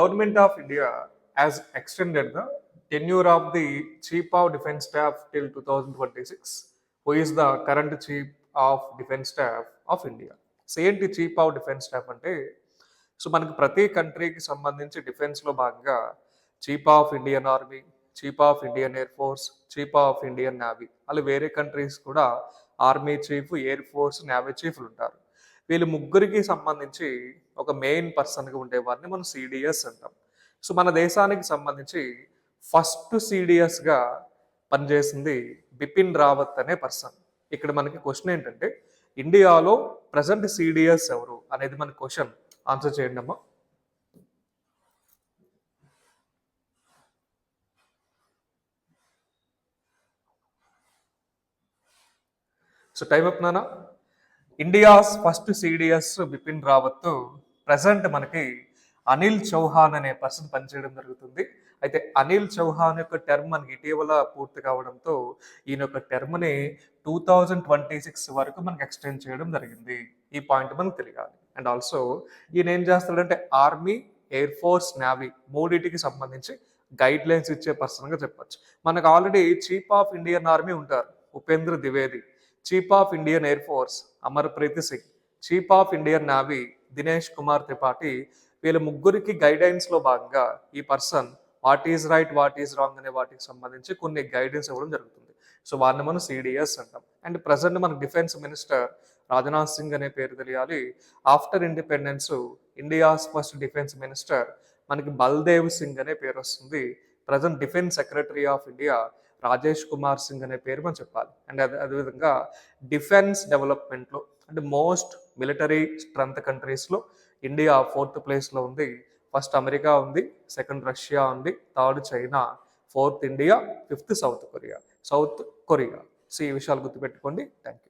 Government of India has extended the tenure of the Chief of Defence Staff till 2026, who is the current Chief of Defence Staff of India. So ఏంటి chief of defence staff అంటే, so మనకి ప్రతి కంట్రీకి సంబంధించి డిఫెన్స్లో భాగంగా chief of Indian army, chief of Indian air force, chief of Indian navy, అలా వేరే కంట్రీస్ కూడా army chief, air force, navy చీఫ్లు ఉంటారు. వీళ్ళు ముగ్గురికి సంబంధించి ఒక మెయిన్ పర్సన్గా ఉండేవారిని మనం సిడిఎస్ అంటాం. సో మన దేశానికి సంబంధించి ఫస్ట్ సిడిఎస్గా పనిచేసింది బిపిన్ రావత్ అనే పర్సన్. ఇక్కడ మనకి క్వశ్చన్ ఏంటంటే, ఇండియాలో ప్రజెంట్ సిడిఎస్ ఎవరు అనేది మన క్వశ్చన్. ఆన్సర్ చేయండి అమ్మా. సో టైం అప్ నానా. India's first CDS Bipin Rawat. Present మనకి అనిల్ చౌహాన్ అనే పర్సన్ పనిచేయడం జరుగుతుంది. అయితే అనిల్ చౌహాన్ యొక్క టర్మ్ మనకి ఇటీవల పూర్తి కావడంతో ఈయన యొక్క టర్మ్ని 2026 వరకు మనకి ఎక్స్టెండ్ చేయడం జరిగింది. ఈ పాయింట్ మనకు తెలియాలి. అండ్ ఆల్సో ఈయన ఏం చేస్తాడంటే ఆర్మీ, ఎయిర్ ఫోర్స్, నేవీ మూడింటికి సంబంధించి గైడ్ లైన్స్ ఇచ్చే పర్సన్గా చెప్పచ్చు. మనకు already chief of Indian army ఉంటారు Upendra Dwivedi, chief of Indian air force Amarpreet Singh, chief of Indian navy Dinesh Kumar Tripathi. వీళ్ళ ముగ్గురికి గైడెన్స్లో భాగంగా ఈ person what is right, what is wrong అనే వాటికి సంబంధించి కొన్ని గైడెన్స్ ఇవ్వడం జరుగుతుంది. సో వారిని మనం సిడిఎస్ అంటాం. అండ్ ప్రజెంట్ మనకు డిఫెన్స్ మినిస్టర్ రాజ్నాథ్ సింగ్ అనే పేరు తెలియాలి. After independence India's first defence minister మనకి బల్దేవ్ సింగ్ అనే పేరు వస్తుంది. Present defence secretary of India Rajesh Kumar Singh అనే పేరు మనం చెప్పాలి. అండ్ అదేవిధంగా డిఫెన్స్ డెవలప్మెంట్లో అంటే మోస్ట్ మిలిటరీ స్ట్రెంత్ కంట్రీస్లో ఇండియా 4th ప్లేస్లో ఉంది. ఫస్ట్ అమెరికా ఉంది, సెకండ్ రష్యా ఉంది, third China, 4th India, 5th south Korea. So ఈ విషయాలు గుర్తుపెట్టుకోండి. Thank you.